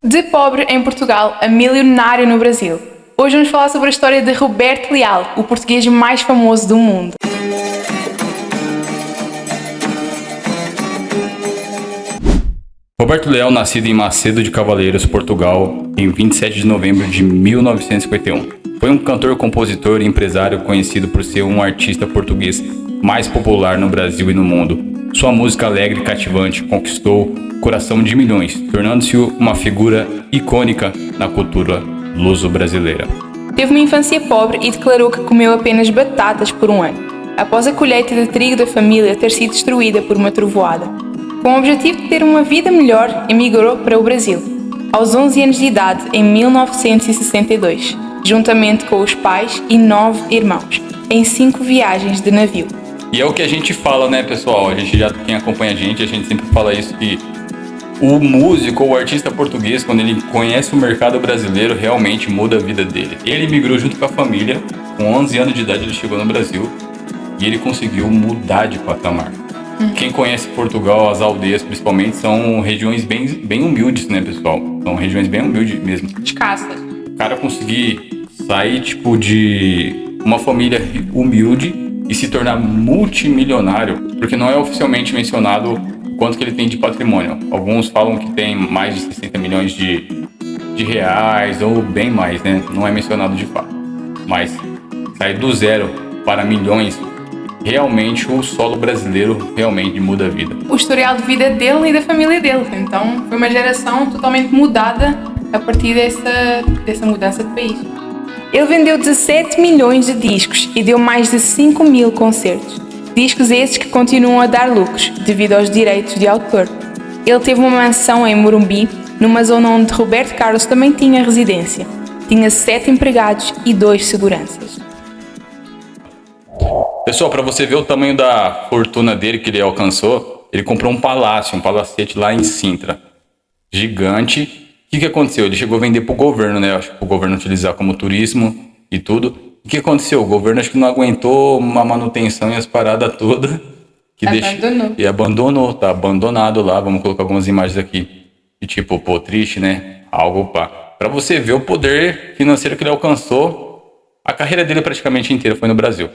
De pobre em Portugal a milionário no Brasil. Hoje vamos falar sobre a história de Roberto Leal, o português mais famoso do mundo. Roberto Leal, nascido em Macedo de Cavaleiros, Portugal, em 27 de novembro de 1951. Foi um cantor, compositor e empresário conhecido por ser um artista português mais popular no Brasil e no mundo. Sua música alegre e cativante conquistou o coração de milhões, tornando-se uma figura icônica na cultura luso-brasileira. Teve uma infância pobre e declarou que comeu apenas batatas por um ano, após a colheita de trigo da família ter sido destruída por uma trovoada. Com o objetivo de ter uma vida melhor, emigrou para o Brasil, aos 11 anos de idade, em 1962, juntamente com os pais e 9 irmãos, em 5 viagens de navio. E é o que a gente fala, né, pessoal? Quem acompanha a gente sempre fala isso, que o músico ou o artista português, quando ele conhece o mercado brasileiro, realmente muda a vida dele. Ele migrou junto com a família, com 11 anos de idade ele chegou no Brasil e ele conseguiu mudar de patamar. Quem conhece Portugal, as aldeias principalmente, são regiões bem humildes, né, pessoal? São regiões bem humildes mesmo. Escassas. O cara conseguir sair, de uma família humilde e se tornar multimilionário, porque não é oficialmente mencionado o quanto que ele tem de patrimônio. Alguns falam que tem mais de 60 milhões de reais ou bem mais, né? Não é mencionado de fato. Mas sair do zero para milhões, realmente o solo brasileiro realmente muda a vida. O historial de vida dele e da família dele. Então foi uma geração totalmente mudada a partir dessa mudança de país. Ele vendeu 17 milhões de discos e deu mais de 5 mil concertos. Discos esses que continuam a dar lucros, devido aos direitos de autor. Ele teve uma mansão em Morumbi, numa zona onde Roberto Carlos também tinha residência. Tinha 7 empregados e 2 seguranças. Pessoal, para você ver o tamanho da fortuna dele que ele alcançou, ele comprou um palacete lá em Sintra. Gigante. O que aconteceu? Ele chegou a vender pro governo, né? Acho que o governo utilizar como turismo e tudo. O que aconteceu? O governo acho que não aguentou uma manutenção e as paradas todas. E abandonou, tá abandonado lá. Vamos colocar algumas imagens aqui. E triste, né? Algo pra você ver o poder financeiro que ele alcançou. A carreira dele praticamente inteira foi no Brasil.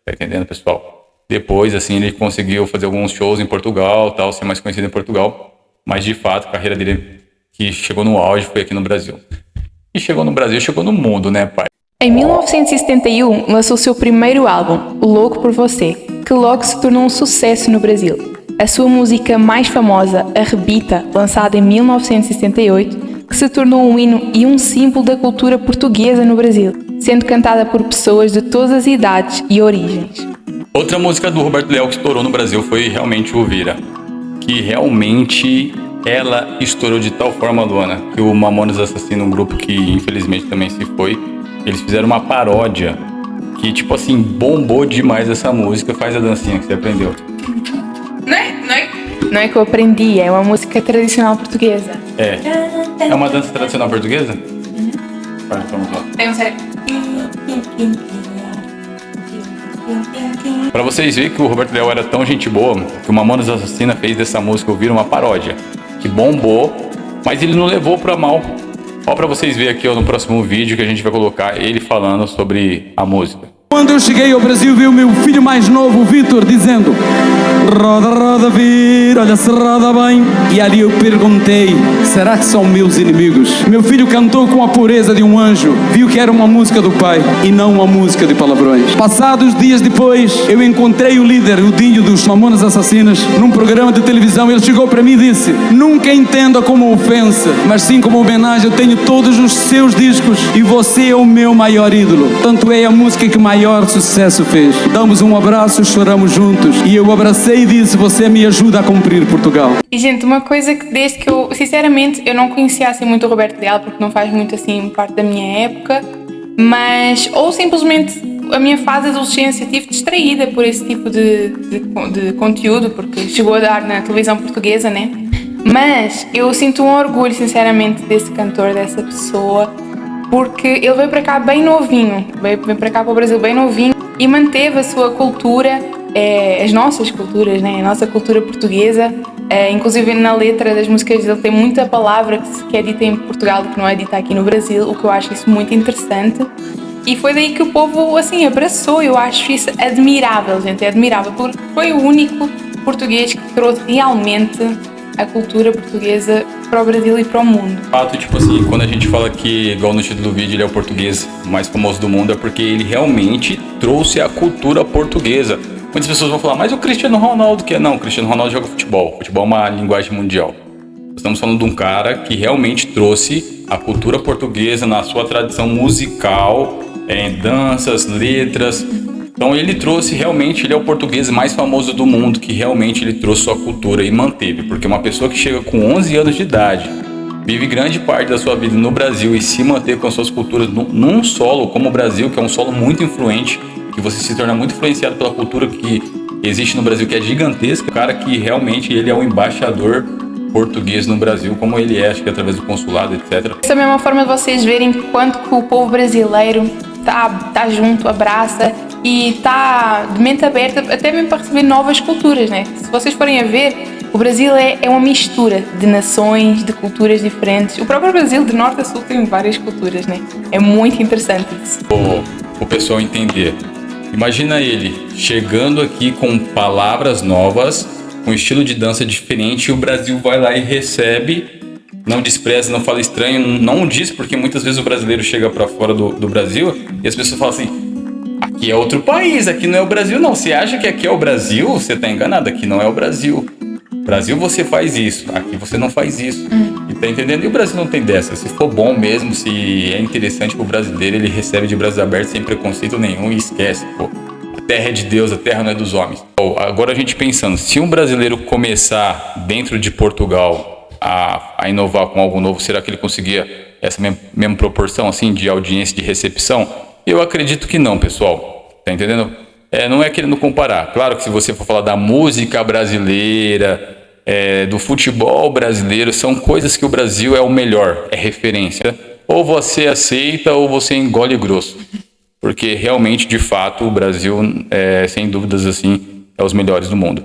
Tá entendendo, pessoal? Depois, assim, ele conseguiu fazer alguns shows em Portugal, tal, ser mais conhecido em Portugal. Mas, de fato, a carreira dele que chegou no auge foi aqui no Brasil. E chegou no Brasil, chegou no mundo, né, pai? Em 1971, lançou seu primeiro álbum, O Louco por Você, que logo se tornou um sucesso no Brasil. A sua música mais famosa, Arrebita, lançada em 1978, que se tornou um hino e um símbolo da cultura portuguesa no Brasil, sendo cantada por pessoas de todas as idades e origens. Outra música do Roberto Leal que estourou no Brasil foi realmente o Vira, que realmente ela estourou de tal forma, Luana, que o Mamonas Assassino, um grupo que infelizmente também se foi, eles fizeram uma paródia que, bombou demais essa música. Faz a dancinha que você aprendeu. Não é que eu aprendi, é uma música tradicional portuguesa. É uma dança tradicional portuguesa? Vai, vamos lá. Tem um sério. Pra vocês verem que o Roberto Leal era tão gente boa, que o Mamonas Assassina fez dessa música ouvir uma paródia que bombou, mas ele não levou pra mal. Ó, pra vocês verem aqui no próximo vídeo que a gente vai colocar ele falando sobre a música. Quando eu cheguei ao Brasil, vi o meu filho mais novo, o Vitor, dizendo: roda, roda, vira, olha se roda bem. E ali eu perguntei: será que são meus inimigos? Meu filho cantou com a pureza de um anjo, viu que era uma música do pai e não uma música de palavrões. Passados dias depois, eu encontrei o líder, o Dinho dos Mamonas Assassinas, num programa de televisão. Ele chegou para mim e disse: nunca entenda como ofensa, mas sim como homenagem. Eu tenho todos os seus discos e você é o meu maior ídolo. Tanto é a música que maior sucesso fez. Damos um abraço, choramos juntos. E eu abracei e disse: você me ajuda a cumprir Portugal. E, gente, uma coisa que desde que sinceramente, eu não conhecia assim muito o Roberto Leal, porque não faz muito assim parte da minha época, mas, ou simplesmente a minha fase de adolescência tive distraída por esse tipo de conteúdo, porque chegou a dar na televisão portuguesa, né? Mas eu sinto um orgulho, sinceramente, desse cantor, dessa pessoa, porque ele veio para cá bem novinho, veio para cá para o Brasil bem novinho e manteve a sua cultura as nossas culturas, né? A nossa cultura portuguesa. Inclusive na letra das músicas dele tem muita palavra que é dita em Portugal que não é dita aqui no Brasil, o que eu acho isso muito interessante. E foi daí que o povo, assim, abraçou. Eu acho isso admirável, gente, é admirável, porque foi o único português que trouxe realmente a cultura portuguesa para o Brasil e para o mundo. De fato, tipo assim, quando a gente fala que, igual no título do vídeo, ele é o português mais famoso do mundo, é porque ele realmente trouxe a cultura portuguesa. Muitas pessoas vão falar, mas o Cristiano Ronaldo que é? Não, o Cristiano Ronaldo joga futebol. Futebol é uma linguagem mundial. Estamos falando de um cara que realmente trouxe a cultura portuguesa na sua tradição musical, danças, letras. Então ele trouxe realmente, ele é o português mais famoso do mundo, que realmente ele trouxe sua cultura e manteve. Porque uma pessoa que chega com 11 anos de idade, vive grande parte da sua vida no Brasil e se manter com as suas culturas num solo como o Brasil, que é um solo muito influente, que você se torna muito influenciado pela cultura que existe no Brasil, que é gigantesca. O cara que realmente ele é o embaixador português no Brasil, como ele é, acho que através do consulado, etc. Essa é a mesma forma de vocês verem quanto que o povo brasileiro tá junto, abraça e tá de mente aberta até mesmo para receber novas culturas, né? Se vocês forem a ver, o Brasil é uma mistura de nações, de culturas diferentes. O próprio Brasil, de norte a sul, tem várias culturas, né? É muito interessante isso. O pessoal entender. Imagina ele chegando aqui com palavras novas, com estilo de dança diferente, e o Brasil vai lá e recebe, não despreza, não fala estranho, não diz, porque muitas vezes o brasileiro chega para fora do Brasil e as pessoas falam assim, aqui é outro país, aqui não é o Brasil não, você acha que aqui é o Brasil? Você tá enganado, aqui não é o Brasil. Brasil você faz isso, aqui você não faz isso. E tá entendendo? E o Brasil não tem dessa. Se for bom mesmo, se é interessante pro brasileiro, ele recebe de braços abertos sem preconceito nenhum e esquece, pô. A terra é de Deus, a terra não é dos homens. Pô, agora a gente pensando, se um brasileiro começar dentro de Portugal a inovar com algo novo, será que ele conseguia essa mesma proporção assim de audiência, de recepção? Eu acredito que não, pessoal. Tá entendendo? Não é querendo comparar. Claro que se você for falar da música brasileira, do futebol brasileiro, são coisas que o Brasil é o melhor, é referência. Ou você aceita ou você engole grosso. Porque realmente, de fato, o Brasil, sem dúvidas assim, é os melhores do mundo.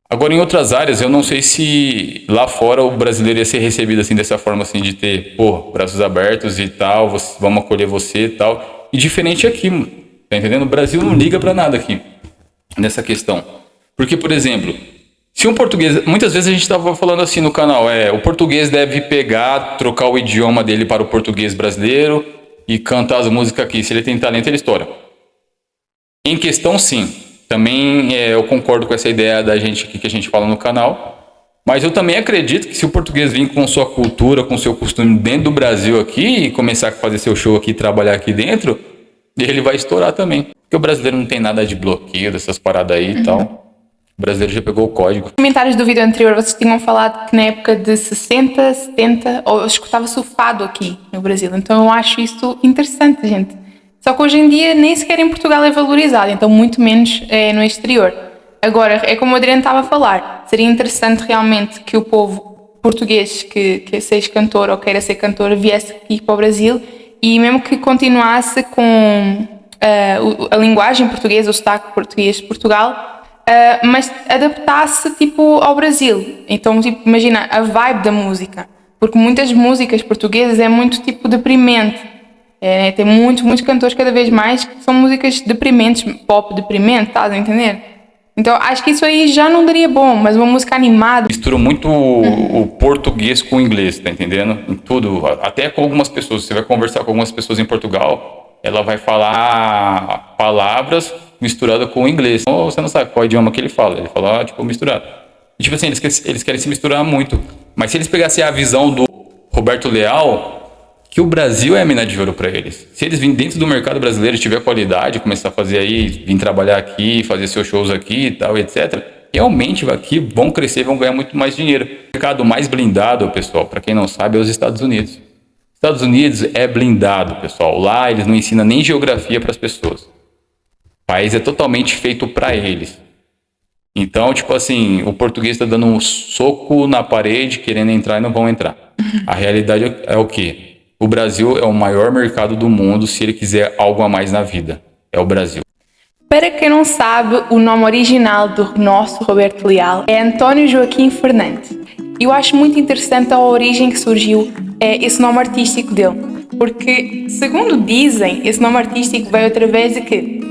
Agora, em outras áreas, eu não sei se lá fora o brasileiro ia ser recebido assim, dessa forma assim, de ter, braços abertos e tal, vamos acolher você e tal. E diferente aqui, tá entendendo? O Brasil não liga pra nada aqui, nessa questão. Porque, por exemplo, se um português... Muitas vezes a gente estava falando assim no canal, o português deve trocar o idioma dele para o português brasileiro e cantar as músicas aqui. Se ele tem talento, ele estoura. Em questão, sim. Também eu concordo com essa ideia da gente aqui que a gente fala no canal. Mas eu também acredito que se o português vir com sua cultura, com seu costume dentro do Brasil aqui e começar a fazer seu show aqui, trabalhar aqui dentro, ele vai estourar também. Porque o brasileiro não tem nada de bloqueio, dessas paradas aí e tal. O brasileiro já pegou o código. Nos comentários do vídeo anterior, vocês tinham falado que na época de 60, 70, escutava-se o fado aqui no Brasil. Então eu acho isso interessante, gente. Só que hoje em dia nem sequer em Portugal é valorizado, então muito menos no exterior. Agora, é como o Adriano estava a falar, seria interessante realmente que o povo português que seja cantor ou queira ser cantor viesse aqui para o Brasil e mesmo que continuasse com a linguagem portuguesa, o sotaque português de Portugal, mas adaptasse tipo ao Brasil. Então, tipo, imagina a vibe da música, porque muitas músicas portuguesas é muito tipo deprimente. Tem muitos cantores cada vez mais que são músicas deprimentes, pop deprimente, estás a entender? Então acho que isso aí já não daria bom, mas uma música animada. Mistura muito o português com o inglês, tá entendendo? Em tudo, até com algumas pessoas. Você vai conversar com algumas pessoas em Portugal, ela vai falar palavras misturadas com o inglês. Ou você não sabe qual idioma que ele fala tipo misturado. E, tipo assim, eles querem se misturar muito. Mas se eles pegassem a visão do Roberto Leal, que o Brasil é a mina de ouro para eles. Se eles virem dentro do mercado brasileiro, tiver qualidade, começar a fazer aí, vir trabalhar aqui, fazer seus shows aqui e tal, etc., realmente aqui vão crescer, vão ganhar muito mais dinheiro. O mercado mais blindado, pessoal, para quem não sabe, é os Estados Unidos. Estados Unidos é blindado, pessoal. Lá eles não ensinam nem geografia para as pessoas. O país é totalmente feito para eles. Então, tipo assim, o português está dando um soco na parede, querendo entrar e não vão entrar. A realidade é o quê? O Brasil é o maior mercado do mundo se ele quiser algo a mais na vida. É o Brasil. Para quem não sabe, o nome original do nosso Roberto Leal é António Joaquim Fernandes. Eu acho muito interessante a origem que surgiu esse nome artístico dele, porque, segundo dizem, esse nome artístico veio através de que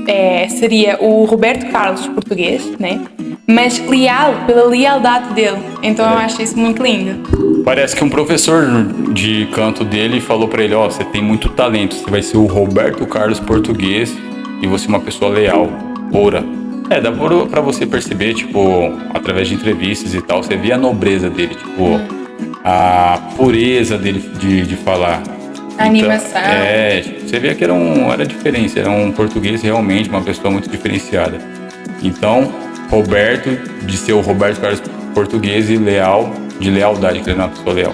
seria o Roberto Carlos português, né? Mas leal pela lealdade dele. Então eu acho isso muito lindo. Parece que um professor de canto dele falou pra ele, você tem muito talento, você vai ser o Roberto Carlos português e você é uma pessoa leal, pura. Dá pra você perceber, tipo, através de entrevistas e tal, você vê a nobreza dele, tipo, a pureza dele de falar. A animação. Você vê que era diferente, era um português realmente, uma pessoa muito diferenciada. Então, Roberto, de ser o Roberto Carlos português e leal, de lealdade, que ele é uma pessoa leal.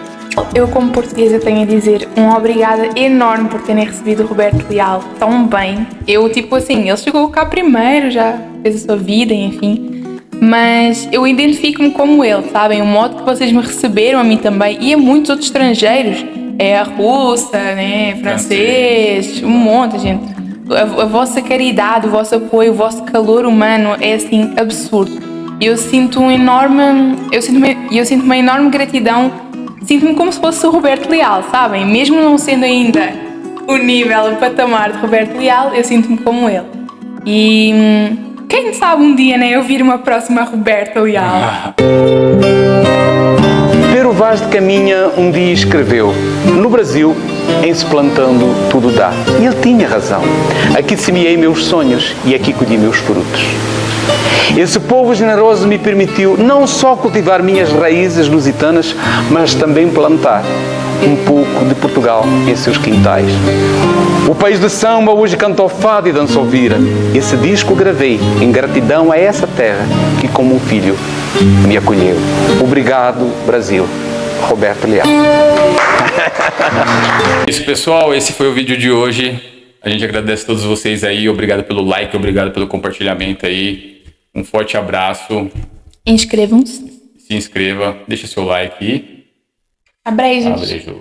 Eu, como portuguesa, tenho a dizer um obrigada enorme por terem recebido o Roberto Leal tão bem. Eu, ele chegou cá primeiro, já fez a sua vida, enfim. Mas eu identifico-me como ele, sabem? O modo que vocês me receberam a mim também e a muitos outros estrangeiros. A russa, né? Francês, um monte de gente. A vossa caridade, o vosso apoio, o vosso calor humano é, assim, absurdo. Eu sinto uma enorme gratidão. Sinto-me como se fosse o Roberto Leal, sabem? Mesmo não sendo ainda o nível, o patamar de Roberto Leal, eu sinto-me como ele. E quem sabe um dia, né, eu vir uma próxima Roberta Leal. Pero Vaz de Caminha um dia escreveu: no Brasil, em se plantando, tudo dá. E ele tinha razão. Aqui semeei meus sonhos e aqui colhi meus frutos. Esse povo generoso me permitiu não só cultivar minhas raízes lusitanas, mas também plantar um pouco de Portugal em seus quintais. O país de samba hoje canta o fado e dança o vira. Esse disco gravei em gratidão a essa terra que, como um filho, me acolheu. Obrigado, Brasil. Roberto Leal. Isso, pessoal, esse foi o vídeo de hoje. A gente agradece a todos vocês aí. Obrigado pelo like, obrigado pelo compartilhamento aí. Um forte abraço. Inscrevam-se. Se inscreva, deixa seu like e Abreijos. abreijos.